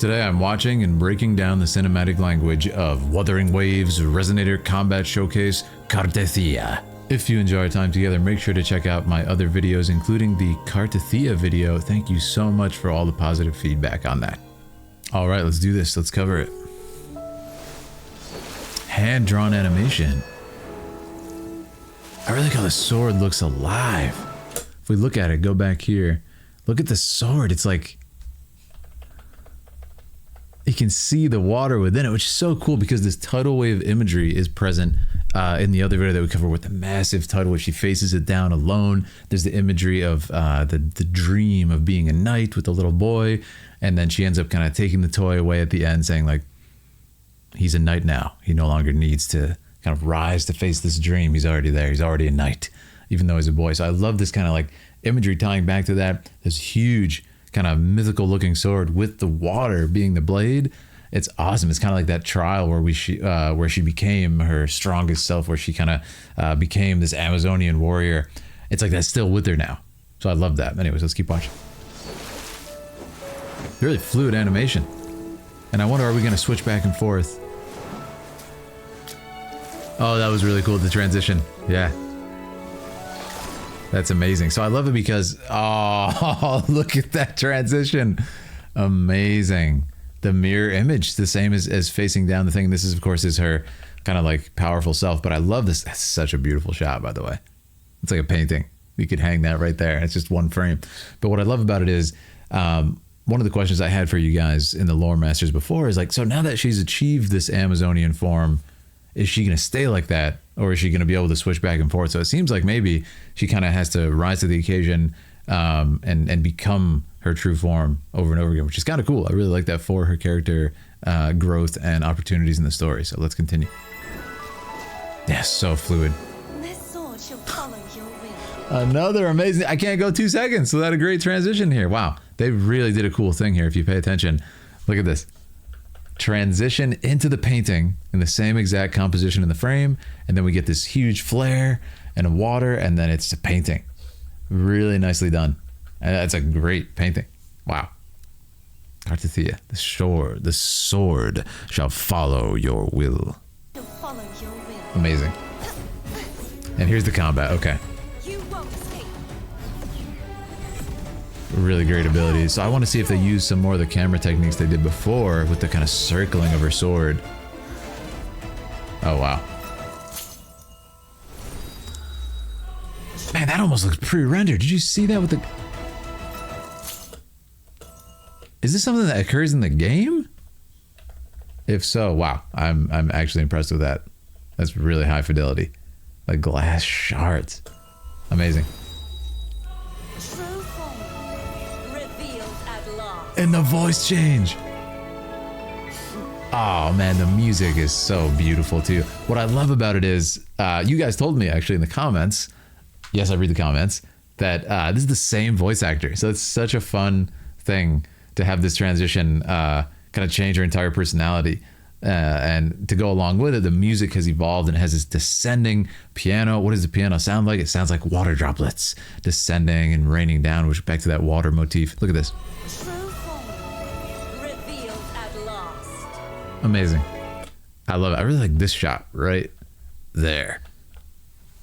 Today I'm watching and breaking down the cinematic language of Wuthering Waves Resonator Combat Showcase Cartethyia. If you enjoy our time together, make sure to check out my other videos, including the Cartethyia video. Thank you so much for all the positive feedback on that. All right, let's do this. Let's cover it. Hand-drawn animation. I really like how the sword looks alive. If we look at it, go back here. Look at the sword. It's like you can see the water within it, which is so cool because this tidal wave imagery is present in the other video that we covered with the massive tidal wave. She faces it down alone. There's the imagery of the dream of being a knight with a little boy, and then she ends up kind of taking the toy away at the end, saying like, he's a knight now. He no longer needs to kind of rise to face this dream. He's already there. He's already a knight, even though he's a boy. So I love this kind of like imagery tying back to that. This huge kind of mythical looking sword with the water being the blade. It's awesome. It's kind of like that trial where she became her strongest self, where she kind of became this Amazonian warrior. It's like that's still with her now. So I love that. Anyways, let's keep watching. Really fluid animation. And I wonder, are we going to switch back and forth? Oh, that was really cool, the transition. Yeah. That's amazing. So I love it because, oh, look at that transition. Amazing. The mirror image, the same as facing down the thing. This is, of course, is her kind of like powerful self, but I love this. That's such a beautiful shot, by the way. It's like a painting. You could hang that right there. It's just one frame. But what I love about it is, one of the questions I had for you guys in the Lore Masters before is like, so now that she's achieved this Amazonian form, is she going to stay like that, or is she going to be able to switch back and forth? So it seems like maybe she kind of has to rise to the occasion and become her true form over and over again, which is kind of cool. I really like that for her character growth and opportunities in the story. So let's continue. Yeah, so fluid. This sword shall follow your will. Another amazing. I can't go 2 seconds without a great transition here. Wow, they really did a cool thing here. If you pay attention, look at this. Transition into the painting in the same exact composition in the frame, and then we get this huge flare and a water, and then it's a painting. Really nicely done. And that's a great painting. Wow. Cartethyia, the sword shall follow your will. Shall follow your will. Amazing. And here's the combat. Okay. You won't escape. Really great abilities. So I want to see if they use some more of the camera techniques they did before with the kind of circling of her sword. Oh, wow. Man, that almost looks pre-rendered. Did you see that with the... Is this something that occurs in the game? If so, wow. I'm actually impressed with that. That's really high fidelity. Like glass shards. Amazing. True form revealed at last. And the voice change. Oh man, the music is so beautiful too. What I love about it is, you guys told me actually in the comments, yes, I read the comments, that this is the same voice actor. So it's such a fun thing to have this transition kind of change her entire personality. And to go along with it, the music has evolved and it has this descending piano. What does the piano sound like? It sounds like water droplets descending and raining down, which back to that water motif. Look at this. True form revealed at last. Amazing. I love it. I really like this shot right there.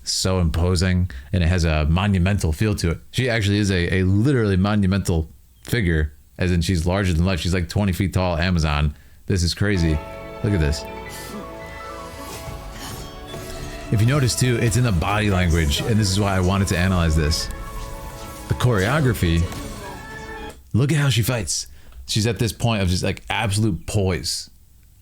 So imposing, and it has a monumental feel to it. She actually is a literally monumental figure, as in she's larger than life. She's like 20 feet tall, Amazon. This is crazy. Look at this. If you notice too, it's in the body language, and this is why I wanted to analyze this. The choreography, look at how she fights. She's at this point of just like absolute poise,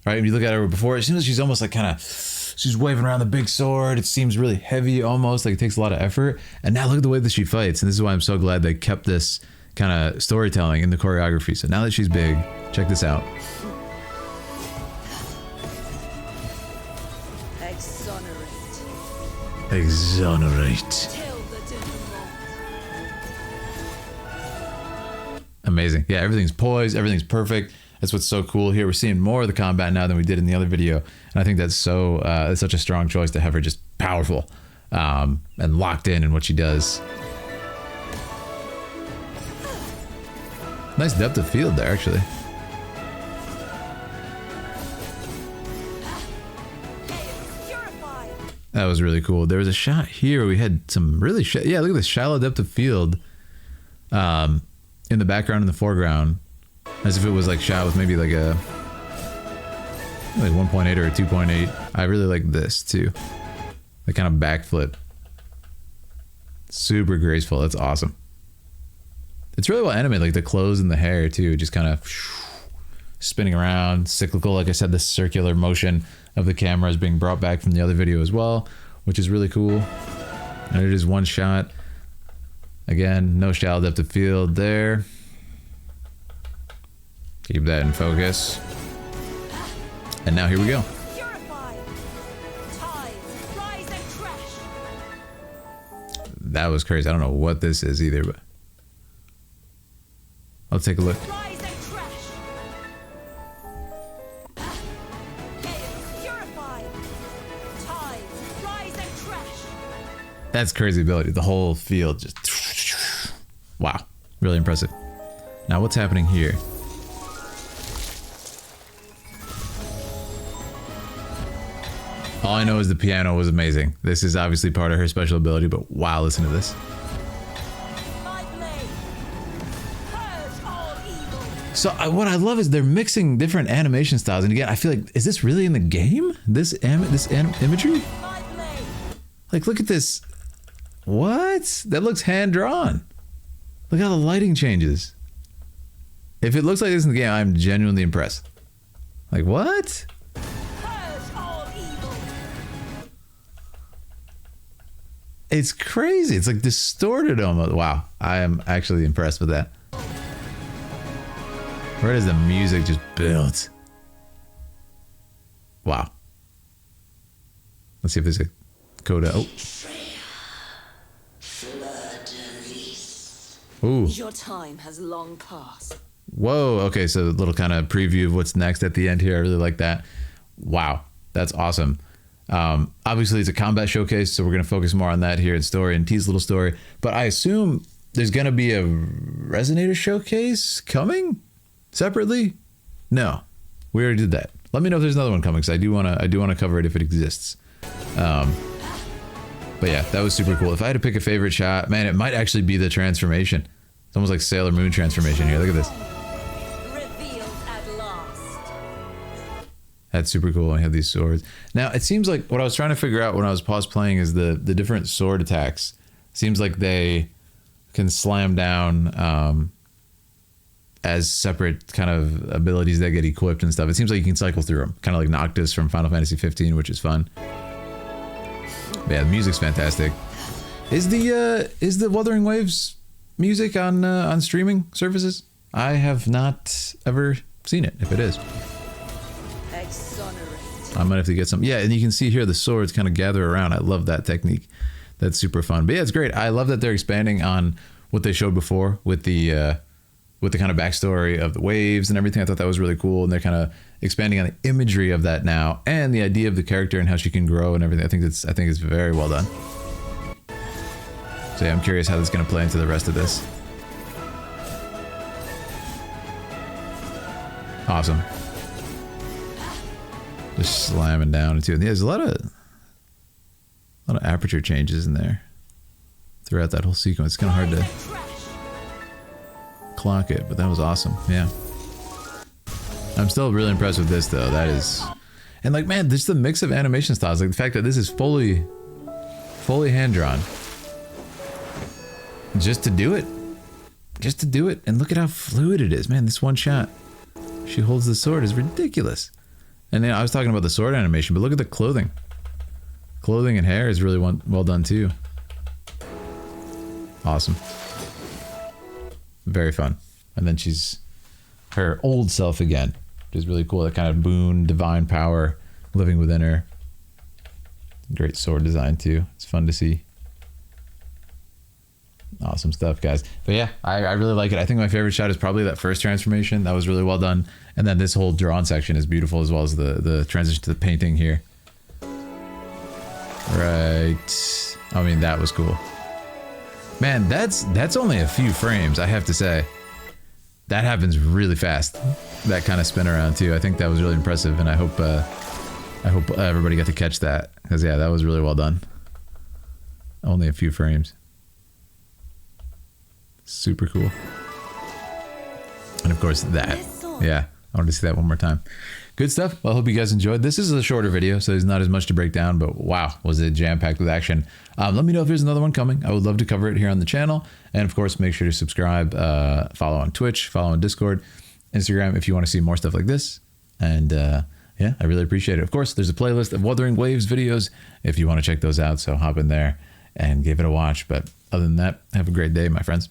right? If you look at her before, it seems like she's almost like kind of, she's waving around the big sword. It seems really heavy almost, like it takes a lot of effort. And now look at the way that she fights. And this is why I'm so glad they kept this kind of storytelling in the choreography. So now that she's big, check this out. Exonerate. Amazing. Yeah, everything's poised, everything's perfect. That's what's so cool here. We're seeing more of the combat now than we did in the other video, and I think that's so it's such a strong choice to have her just powerful and locked in what she does. Nice depth of field there, actually. That was really cool. There was a shot here where we had some really yeah, look at this shallow depth of field in the background and the foreground, as if it was like shot with maybe like a 1.8 or a 2.8. I really like this too. The kind of backflip. Super graceful. That's awesome. It's really well animated, like the clothes and the hair too, just kind of spinning around, cyclical. Like I said, the circular motion of the camera is being brought back from the other video as well, which is really cool. And it is one shot. Again, no shallow depth of field there. Keep that in focus. And now here we go. That was crazy. I don't know what this is either, but let's take a look. That's crazy ability. The whole field just... Wow. Really impressive. Now what's happening here? All I know is the piano was amazing. This is obviously part of her special ability, but wow, listen to this. So what I love is they're mixing different animation styles, and again, I feel like, is this really in the game? This imagery? Like, look at this. What? That looks hand-drawn. Look how the lighting changes. If it looks like this in the game, I'm genuinely impressed. Like, what? It's crazy. It's like distorted almost. Wow. I am actually impressed with that. Where does the music just build? Wow. Let's see if there's a coda. Oh. Ooh. Your time has long passed. Whoa. Okay, so a little kind of preview of what's next at the end here. I really like that. Wow. That's awesome. Obviously it's a combat showcase, so we're going to focus more on that here in story and tease a little story, but I assume there's going to be a Resonator showcase coming separately. No, we already did that. Let me know if there's another one coming, because I do want to cover it if it exists. But yeah, that was super cool. If I had to pick a favorite shot, man, it might actually be the transformation. It's almost like Sailor Moon transformation here. Look at this. That's super cool. I have these swords. Now, it seems like what I was trying to figure out when I was pause playing is the different sword attacks. Seems like they can slam down as separate kind of abilities that get equipped and stuff. It seems like you can cycle through them, kind of like Noctis from Final Fantasy 15, which is fun. But yeah, the music's fantastic. Is the Wuthering Waves music on streaming services? I have not ever seen it. If it is, I might have to get some. Yeah, and you can see here the swords kind of gather around. I love that technique. That's super fun. But yeah, it's great. I love that they're expanding on what they showed before with the kind of backstory of the waves and everything. I thought that was really cool, and they're kind of expanding on the imagery of that now and the idea of the character and how she can grow and everything. I think it's very well done. So yeah, I'm curious how this is going to play into the rest of this. Awesome. Just slamming down into it. Yeah, there's a lot of aperture changes in there throughout that whole sequence. It's kind of hard to clock it, but that was awesome. Yeah. I'm still really impressed with this though. That is, and like, man, just the mix of animation styles, like the fact that this is fully hand drawn. Just to do it. And look at how fluid it is. Man, this one shot. She holds the sword is ridiculous. And then I was talking about the sword animation, but look at the clothing. Clothing and hair is really well done too. Awesome. Very fun. And then she's her old self again, which is really cool. That kind of boon, divine power living within her. Great sword design too. It's fun to see. Awesome stuff, guys. But yeah, I really like it. I think my favorite shot is probably that first transformation. That was really well done. And then this whole drawn section is beautiful, as well as the transition to the painting here. Right. I mean, that was cool. Man, that's only a few frames, I have to say. That happens really fast. That kind of spin around too. I think that was really impressive, and I hope everybody got to catch that. Because, yeah, that was really well done. Only a few frames. Super cool. And, of course, that. Yeah, I wanted to see that one more time. Good stuff. Well, I hope you guys enjoyed. This is a shorter video, so there's not as much to break down, but wow, was it jam-packed with action. Let me know if there's another one coming. I would love to cover it here on the channel. And, of course, make sure to subscribe, follow on Twitch, follow on Discord, Instagram if you want to see more stuff like this. And, yeah, I really appreciate it. Of course, there's a playlist of Wuthering Waves videos if you want to check those out, so hop in there and give it a watch. But other than that, have a great day, my friends.